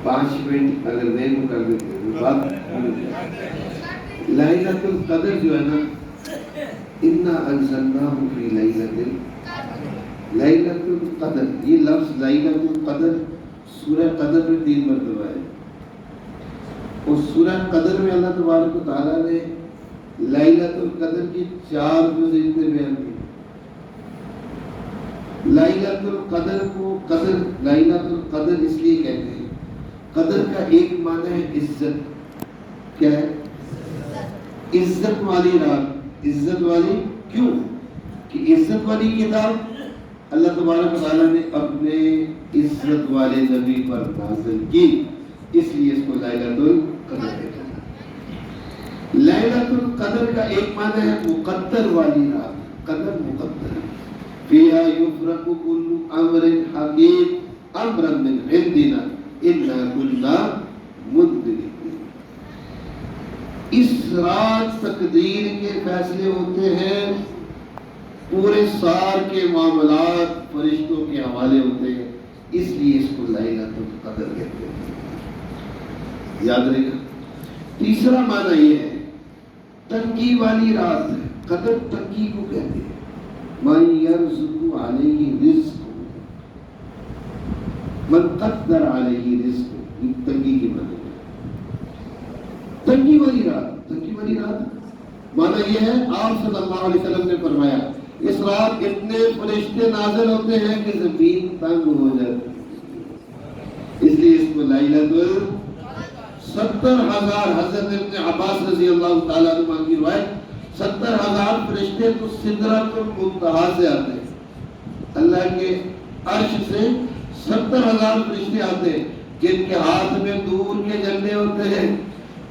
5 منٹ اگر نہیں وہ کر دیتے وہ بات لیلۃ القدر جو ہے نا، انا انزلناہ فی لیلۃ القدر، یہ لفظ لیلۃ القدر سورہ قدر میں 3 مرتبہ ہے، اور سورہ قدر میں اللہ تبارک و تعالیٰ نے لیلۃ القدر کی 4 فضیلتیں بیان کی۔ لیلۃ القدر کو لیلۃ القدر اس لیے کہتے ہیں، قدر کا ایک معنی ہے عزت۔ کیا ہے؟ عزت والی رات، عزت والی کیوں؟ کہ عزت والی کتاب اللہ تبارک و تعالیٰ نے اپنے عزت والے نبی پر نازل کی، اس لیے اس کو لیلۃ القدر کہتے ہیں۔ لیلۃ القدر کا ایک معنی ہے مقدر والی رات، قدر مقدر، فیہا یفرق کل امر حکیم امرا من عندنا انا کنا مدبرین. اس رات تقدیر کے فیصلے ہوتے ہیں، پورے سال کے معاملات فرشتوں کے حوالے ہوتے ہیں، اس لیے اس کو لیلۃ القدر کہتے ہیں. یاد رہے گا. تیسرا معنی یہ ہے تنگی والی رات. قدر تنگی کو کہتے ہیں. من یرزق علیہ رزق، من قدر علیہ رزق، یہ تنگی کی معنی ہے. تنگی والی رات. تنگی والی رات معنی یہ ہے آپ صلی اللہ علیہ وسلم نے فرمایا اس رات اتنے فرشتے نازل ہوتے ہیں کہ زمین تنگ ہو جاتی ہے، اس لیے اس کو لیلۃ 70,000 حضرت ابن عباس رضی اللہ تعالیٰ عنہ کی روایت 70,000 فرشتے تو سدرۃ المنتہا سے آتے ہیں. اللہ کے عرش سے 70,000 فرشتے آتے ہیں جن کے ہاتھ میں دور کے جھنڈے ہوتے ہیں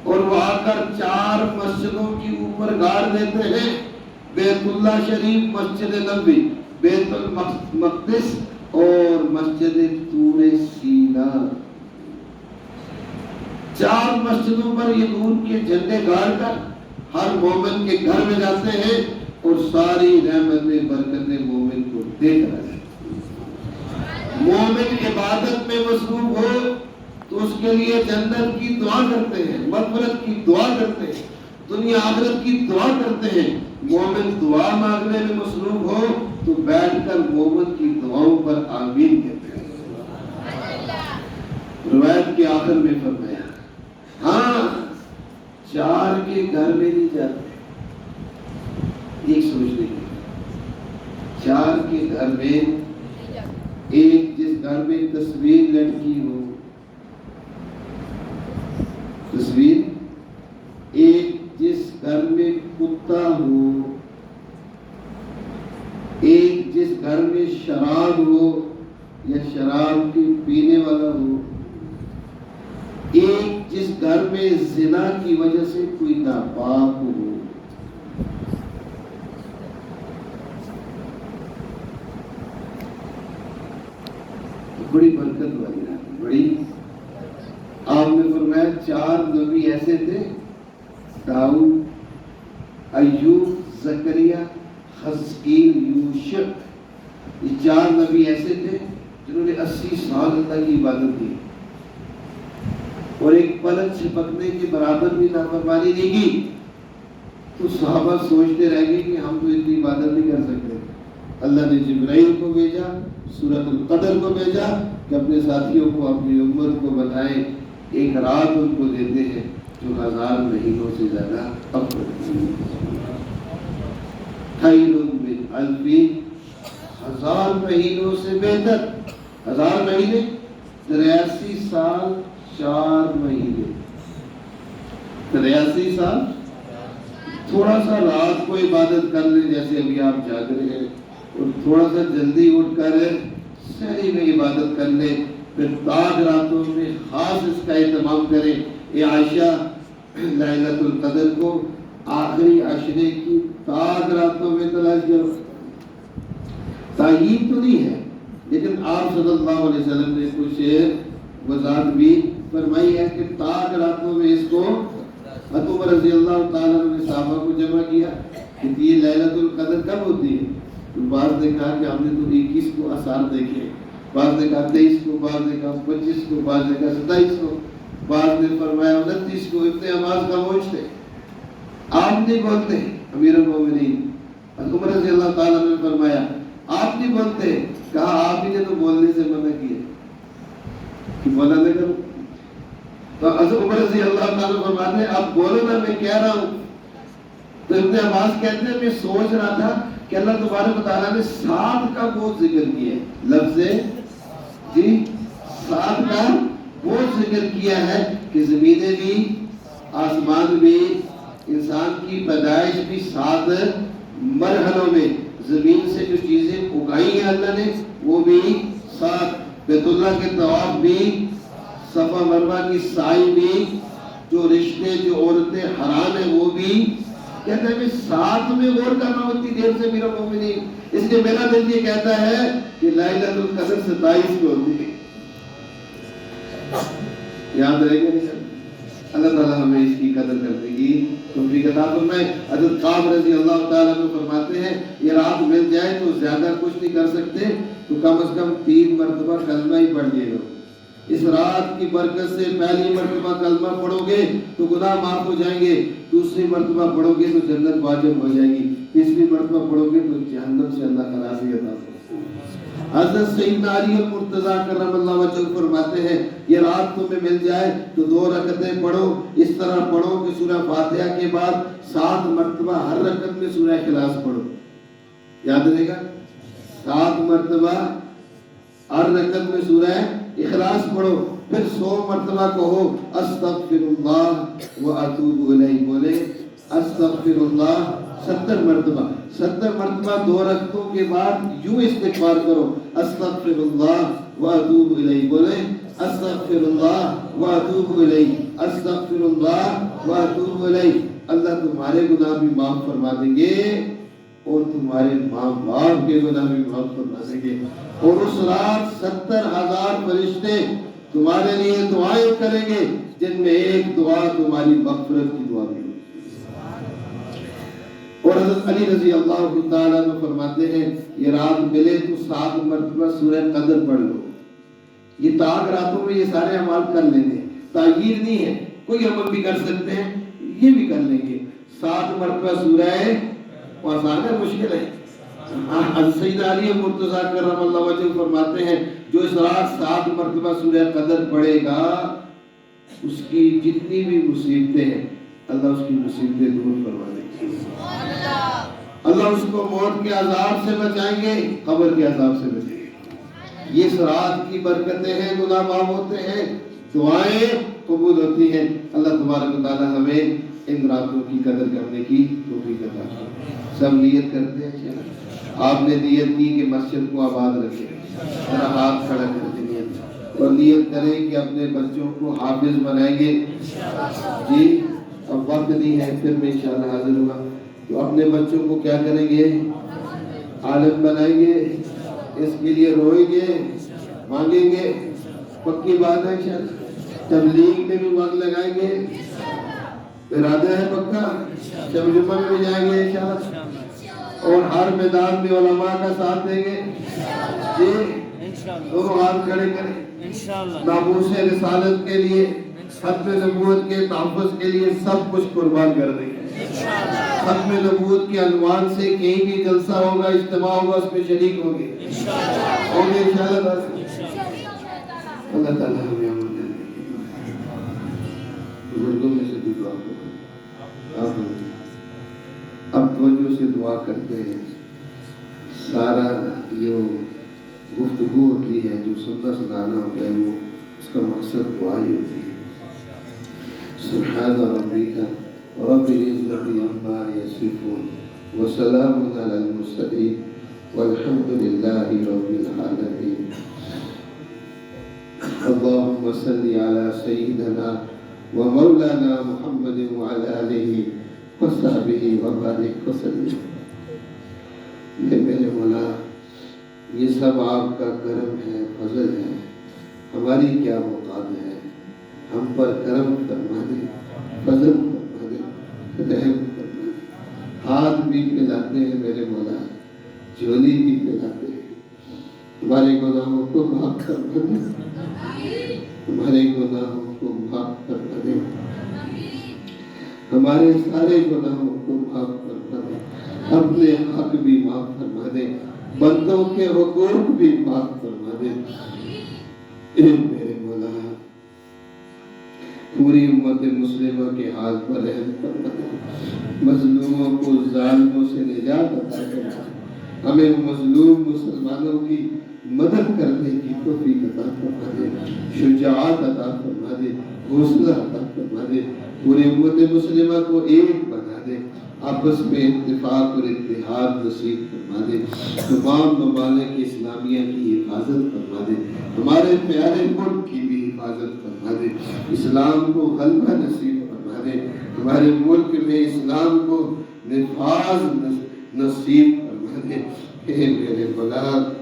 اور وہ آ کر 4 مسجدوں کی اوپر گاڑ دیتے ہیں. بیت اللہ شریف، مسجد نبوی، بیت المقدس اور مسجد طور سینا. 4 مسجدوں پر یہ دور کے جھنڈے گاڑ کر ہر مومن کے گھر میں جاتے ہیں اور ساری رحمتیں برکتیں مومن کو دے کر آتے ہیں. مومن عبادت میں مصروف ہو تو اس کے لیے جنت کی دعا کرتے ہیں، مغفرت کی دعا کرتے ہیں، دنیا آخرت کی دعا کرتے ہیں. مومن دعا مانگنے میں مصروف ہو تو بیٹھ کر مومن کی دعاؤں پر آمین کہتے ہیں. روایت کے آخر میں فرمایا ہاں 4 کے گھر میں نہیں جاتے. ایک سوچنے کی 4 کے گھر میں، ایک جس گھر میں تصویر لٹکی ہو، تصویر، ایک جس گھر میں کتا ہو، ایک جس گھر میں شراب ہو یا شراب کے پینے والا ہو، ایک جس گھر میں زنا کی وجہ سے کوئی ناپاک ہو. بڑی برکت والی رات، بڑی. آپ نے فرمایا 4 نبی ایسے تھے، داؤد، ایوب، زکریا، حزقیل، یوشع. یہ 4 نبی ایسے تھے جنہوں نے 80 سال اللہ کی عبادت کی اور ایک پلک چھپکنے کے برابر بھی نافرمانی نہیں کی. تو صحابہ سوچتے رہ گئے کہ ہم تو اتنی عبادت نہیں کر سکتے. اللہ نے جبرائیل کو بھیجا، سورۃ القدر کو بھیجا کہ اپنے ساتھیوں کو، اپنی امت کو بتائیں. ایک رات ان کو دیتے ہیں جو 1000 مہینوں سے زیادہ افضل ہے. خیر من الف، 1000 مہینوں سے بہتر. 1000 مہینے 83 سال 4 مہینے. 83 سال. تھوڑا سا رات کو عبادت کر لیں جیسے ابھی آپ جاگ رہے ہیں، اور تھوڑا سا جلدی اٹھ کر سحری میں عبادت کر لیں. پھر تاج راتوں میں خاص اس کا اہتمام کریں. اے عائشہ، لیلۃ القدر کو آخری عشرے کی تاج راتوں میں تلاش کرو. تاکید تو نہیں ہے لیکن آپ صلی اللہ علیہ وسلم نے کچھ وضاحت بھی فرمائی ہے کہ تاج راتوں میں اس کو حضرت عمر رضی اللہ تعالیٰ عنہ نے صحابہ کو جمع کیا کہ یہ لیلۃ القدر کب ہوتی ہے. تو بعض نے کہا کہ ہم نے تو 21 کو آثار دیکھے، بعض نے کہا 23 کو، بعض نے کہا 25 کو، بعض نے کہا 27 کو، بعض نے فرمایا 29 کو. ابن عباس خاموش تھے، آپ نہیں بولتے. امیر المومنین حضرت عمر رضی اللہ تعالیٰ نے فرمایا آپ نہیں بولتے. کہا آپ ہی نے تو بولنے سے منع کیا کہ بولا نہ کرو. تو حضرت عمر رضی اللہ تعالیٰ فرماتے ہیں اب بولو نا، میں کہہ رہا ہوں. تو ابن عباس کہتے ہیں میں سوچ رہا تھا کہ اللہ تبارک و تعالیٰ نے 7 کا بہت ذکر کیا ہے. لفظ جی 7 کا بہت ذکر کیا ہے کہ زمینیں بھی، آسمان بھی، انسان کی پیدائش بھی 7 مرحلوں میں. زمین سے جو چیزیں اگائی ہیں اللہ نے وہ بھی 7. بیت اللہ کے طواف بھی، صفا مروہ کی سعی بھی، جو رشتے جو عورتیں حرام ہیں وہ بھی کہتا ہے میں ساتھ میں غور کرنا ہوتی دیر سے میرا مومنین، اس لیے میرا دل یہ کہتا ہے کہ لیلۃ القدر 27 کو ہوتی ہے۔ یاد رہے گا نہیں؟ اللہ تعالیٰ ہمیں اس کی قدر کرنے کی توفیق عطا فرمائے۔ حضرت کعب رضی اللہ تعالیٰ عنہ فرماتے ہیں یہ رات مل جائے تو زیادہ کچھ نہیں کر سکتے تو کم از کم 3 مرتبہ کلمہ ہی پڑھ لیے گا۔ اس رات کی برکت سے پہلی مرتبہ کلمہ پڑھو گے تو گناہ معاف ہو جائیں گے، دوسری مرتبہ پڑھو گے تو جنت واجب ہو جائے گی، تیسری مرتبہ پڑھو گے تو جہنم سے اللہ خلاصی عطا فرمائے۔ حضرت سیدنا علی المرتضیٰ کرم اللہ وجہہ فرماتے ہیں یہ رات تمہیں مل جائے تو 2 رکعتیں پڑھو، اس طرح پڑھو کہ سورہ فاتحہ کے بعد 7 مرتبہ ہر رکعت میں سورہ اخلاص پڑھو۔ یاد رہے گا؟ 7 مرتبہ ہر رکعت میں سورہ اخلاص پڑھو، پھر 100 مرتبہ کہو استغفر اللہ و اتوب الیہ، بولے استغفر اللہ 70 مرتبہ 2 رکعتوں کے بعد یوں استغفار کرو استغفر اللہ و اتوب الیہ، بولے استغفر اللہ و اتوب الیہ، استغفر اللہ و اتوب الیہ۔ اللہ تمہارے گناہ بھی معاف فرما دیں گے اور تمہارے ماں باپ کے گناہ بھی معاف فرما دیں گے، اور اس رات 70,000 فرشتے تمہارے لیے دعائیں کریں گے جن میں ایک دعا تمہاری مغفرت کی دعا بھی ہوگی۔ اور حضرت علی رضی اللہ تعالیٰ عنہ فرماتے ہیں یہ رات ملے تو 7 مرتبہ سورہ قدر پڑھ لو۔ یہ تاک راتوں میں یہ سارے اعمال کر لیں گے، تاخیر نہیں ہے، کوئی عمل بھی کر سکتے ہیں، یہ بھی کر لیں گے۔ 7 مرتبہ سورہ آسان ہے مشکل ہے؟ سیدنا علی مرتضیٰ کرم اللہ وجہہ فرماتے ہیں جو اس رات 7 مرتبہ سورہ قدر پڑھے گا اس کی جتنی بھی مصیبتیں ہیں اللہ اس کی مصیبتیں دور فرما دیں گے، اللہ اس کو موت کے عذاب سے بچائیں گے، قبر کے عذاب سے بچائیں گے۔ یہ اس رات کی برکتیں ہیں، گناہ معاف ہوتے ہیں، دعائیں قبول ہوتی ہیں۔ اللہ تبارک و تعالی ہمیں ان راتوں کی قدر کرنے کی توفیق عطا فرمائے۔ سب نیت کرتے ہیں، آپ نے نیت کی کہ مسجد کو آباد رکھیں، ذرا ہاتھ کھڑا کر کے نیت اور نیت کریں کہ اپنے بچوں کو حافظ بنائیں گے۔ جی اب وقت نہیں ہے، پھر میں انشاءاللہ حاضر ہوں، تو اپنے بچوں کو کیا کریں گے؟ عالم بنائیں گے، اس کے لیے روئیں گے، مانگیں گے، پکی بات ہے انشاءاللہ۔ تبلیغ میں بھی وقت لگائیں گے، ارادہ ہے پکا، جب جمعہ میں بھی جائیں گے انشاءاللہ، اور ہر میدان میں علماء کا ساتھ دیں گے۔ جی دونوں ہاتھ کھڑے کریں، ناموس رسالت کے لیے، ختم نبوت کے تحفظ کے لیے سب کچھ قربان کر دیں گے۔ ختم نبوت کے عنوان سے کہیں بھی جلسہ ہوگا، اجتماع ہوگا، اس میں شریک ہوں گے انشاءاللہ۔ اللہ تعالیٰ ہمیں عمل کرنے کی بزرگوں میں سے بھی دعا کرو۔ اب توجہ سے دعا کرتے ہیں، سارا جو گفتگو ہوتی ہے، جو سننا سنانا ہوتا ہے، وہ اس کا مقصد دعا ہی ہوتی ہے۔ سبحان ربک رب العزة عما يصفون وسلام على المرسلين والحمد لله رب العالمين۔ اللهم صل على سيدنا ومولانا محمد وعلى آله وصحبه وبارك وسلم۔ میرے مولا یہ سب آپ کا کرم ہے، فضل ہے، ہماری کیا موقع ہے، ہم پر کرم فرما دے، فضل فرما دے، رحم فرما دے۔ ہاتھ بھی پھیلاتے ہیں میرے مولا، جھولی بھی پھیلاتے ہیں، ہمارے گناہوں کو معاف فرما دے، ہمارے گناہوں کو معاف فرما دے، ہمارے سارے گناہوں کو معاف فرما دے، اپنے حق بھی معاف فرما دے، بندوں کے حقوق بھی معاف فرما دے۔ اے میرے مولا پوری امت مسلمہ کے حال پر رحم فرما دے، مظلوموں کو ظالموں سے نجات عطا فرما دے، ہمیں مظلوم مسلمانوں کی مدد کرنے کی توفیق عطا فرما دے، شجاعت عطا فرما دے، حوصلہ عطا فرما دے، پوری امت مسلمہ کو ایک بنا دے، آپس میں اتفاق اور اتحاد نصیب فرما دے، تمام ممالک اسلامیہ کی حفاظت فرما دے، ہمارے پیارے ملک کی بھی حفاظت فرما دے، اسلام کو غلبہ نصیب فرما دے، ہمارے ملک میں اسلام کو نفاذ نصیب فرما دے۔ اے میرے مولا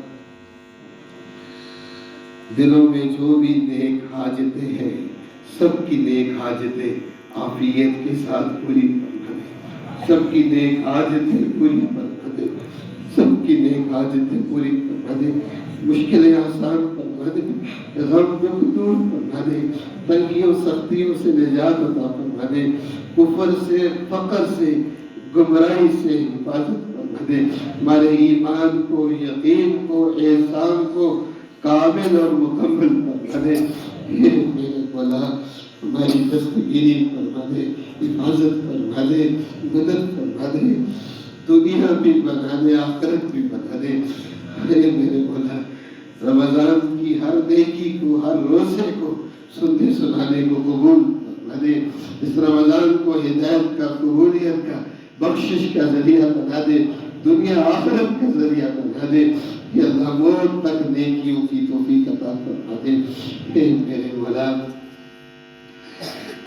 دلوں میں جو بھی نیک حاجتیں ہیں سب کی نیک حاجتیں عافیت کے ساتھ پوری فرما دے، سب کی نیک حاجتیں پوری فرما دے، سب کی نیک حاجتیں پوری فرما دے، مشکلیں آسان فرما دے، غم دکھ دور فرما دے، تنگیوں سختیوں سے نجات عطا فرما دے، کفر سے فقر سے گمراہی سے حفاظت فرما دے، ہمارے ایمان کو یقین کو احسان کو کامل اور مکمل فرما دے۔ یہ میرے مولا ہماری دستگیری فرما دے، حفاظت فرما دے، مدد فرما دے، دنیا بھی بنا دے آخرت بھی بنا دے۔ اے میرے مولا رمضان کی ہر نیکی کو ہر روزے کو سننے سنانے کو قبول فرما دے، اس رمضان کو ہدایت کا قبولیت کا بخشش کا ذریعہ بنا دے، دنیا آخرت کا ذریعہ بنا دے۔ یا اللہ موت تک نیکیوں کی توفیق عطا فرما دے۔ اے میرے مولا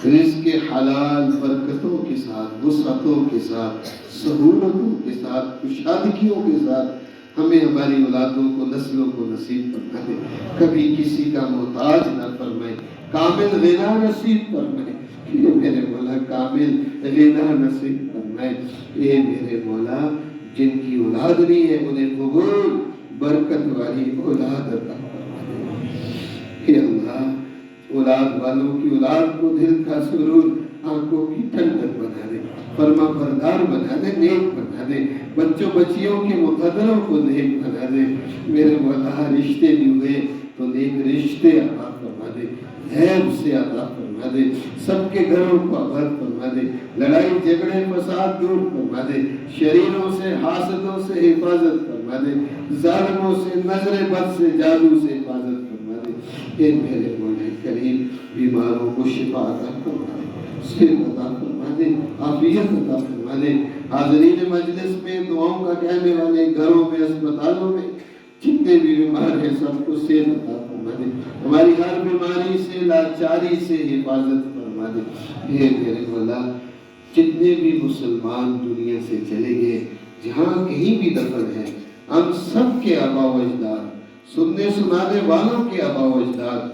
رزق حلال برکتوں کے ساتھ وسعتوں کے ساتھ سہولتوں کے ساتھ کشادگیوں کے ساتھ ہمیں ہماری اولادوں کو نسلوں کو نصیب فرما دے، کبھی کسی کا محتاج نہ فرمائے، کامل غنا نصیب فرمائے۔ اے میرے مولا کامل غنا نصیب فرمائے۔ اے میرے مولا جن کی اولاد نہیں ہے انہیں قبول برکت والی اولاد عطا فرما دے۔ اے اللہ اولاد والوں کی اولاد کو دل کا سرور آنکھوں کی ٹھنڈک بنا دے، فرما بردار بنا دے، نیک بنا دے، بچوں بچیوں کے مقدروں کو نیک بنا دے۔ میرے مولا رشتے بھی ہوئے تو نیک رشتے عطا فرما دے، عیب سے عطا فرما دے، سب کے گھروں کو آباد فرما دے، لڑائی جھگڑے فساد دور فرما دے، شریروں سے حاسدوں سے حفاظت فرما دے، ظالموں سے نظر بد سے جادو سے حفاظت فرما دے۔ اے میرے مولا کریم بیماروں کو شفا عطا فرما دے، صحت عطا فرما دے، عافیت عطا فرما دے۔ حاضرین مجلس میں دعاؤں کا کہنے والے گھروں میں اسپتالوں میں جتنے بھی بیمار ہیں سب کو صحت عطا فرما دے، ہماری ہر بیماری سے لاچاری سے حفاظت فرما دے۔ اے میرے مولا جتنے بھی مسلمان دنیا سے چلے گئے جہاں کہیں بھی دفن ہے ہم سب کے آبا و اجداد سننے سنانے والوں کے آبا و اجداد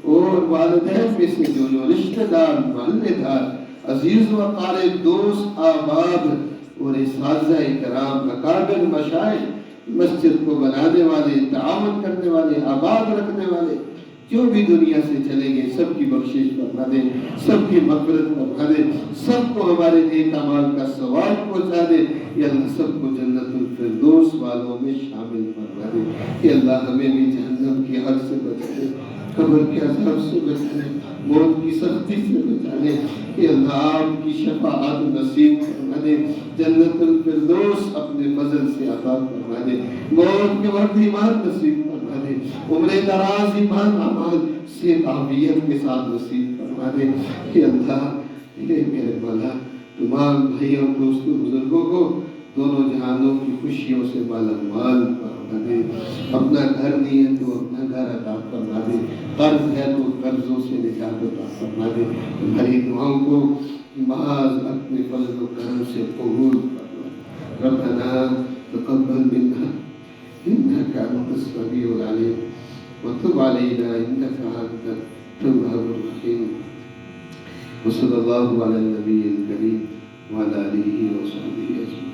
اور والدین میں سے جو رشتہ دار محلے دار عزیز و اقارب دوست احباب اور اساتذہ کرام اکابر مشائخ مسجد کو بنانے والے تعاون کرنے والے آباد رکھنے والے جو بھی دنیا سے چلے گئے سب کی بخشش فرما دے، سب کی مغفرت فرما دے، سب کو ہمارے نیک اعمال کا ثواب پہنچا دے۔ یا اللہ سب کو جنت الفردوس والوں میں شامل فرما دے۔ یا اللہ ہمیں بھی جہنم کی آگ سے بچا دے، قبر کے عذاب سے بچا دے، موت کی سختی سے بچا دے۔ کہ اللہ آپ کی شفاعت نصیب فرما دے، جنت الفردوس اپنے فضل سے عطا فرما دے، موت کے وقت ایمان نصیب فرما دے، عمر دراز ایمان اعمال سے عافیت کے ساتھ نصیب فرما دے۔ کہ اللہ اے میرے مولا تمام بھائیوں دوستوں بزرگوں کو دونوں جہانوں کی خوشیوں سے مالا مال فرما دے، اپنا گھر نہیں ہے تو اپنا گھر عطا فرما دے، قرض ہے تو قرضوں سے نجات عطا فرما دے۔ ہماری دعاؤں کو محض اپنے فضل و کرم سے قبول فرما۔ ربنا تقبل منا انك انت السميع العليم وتب علينا انك انت التواب الرحيم وصلى الله على النبي الكريم وعلى اله وصحبه اجمعين۔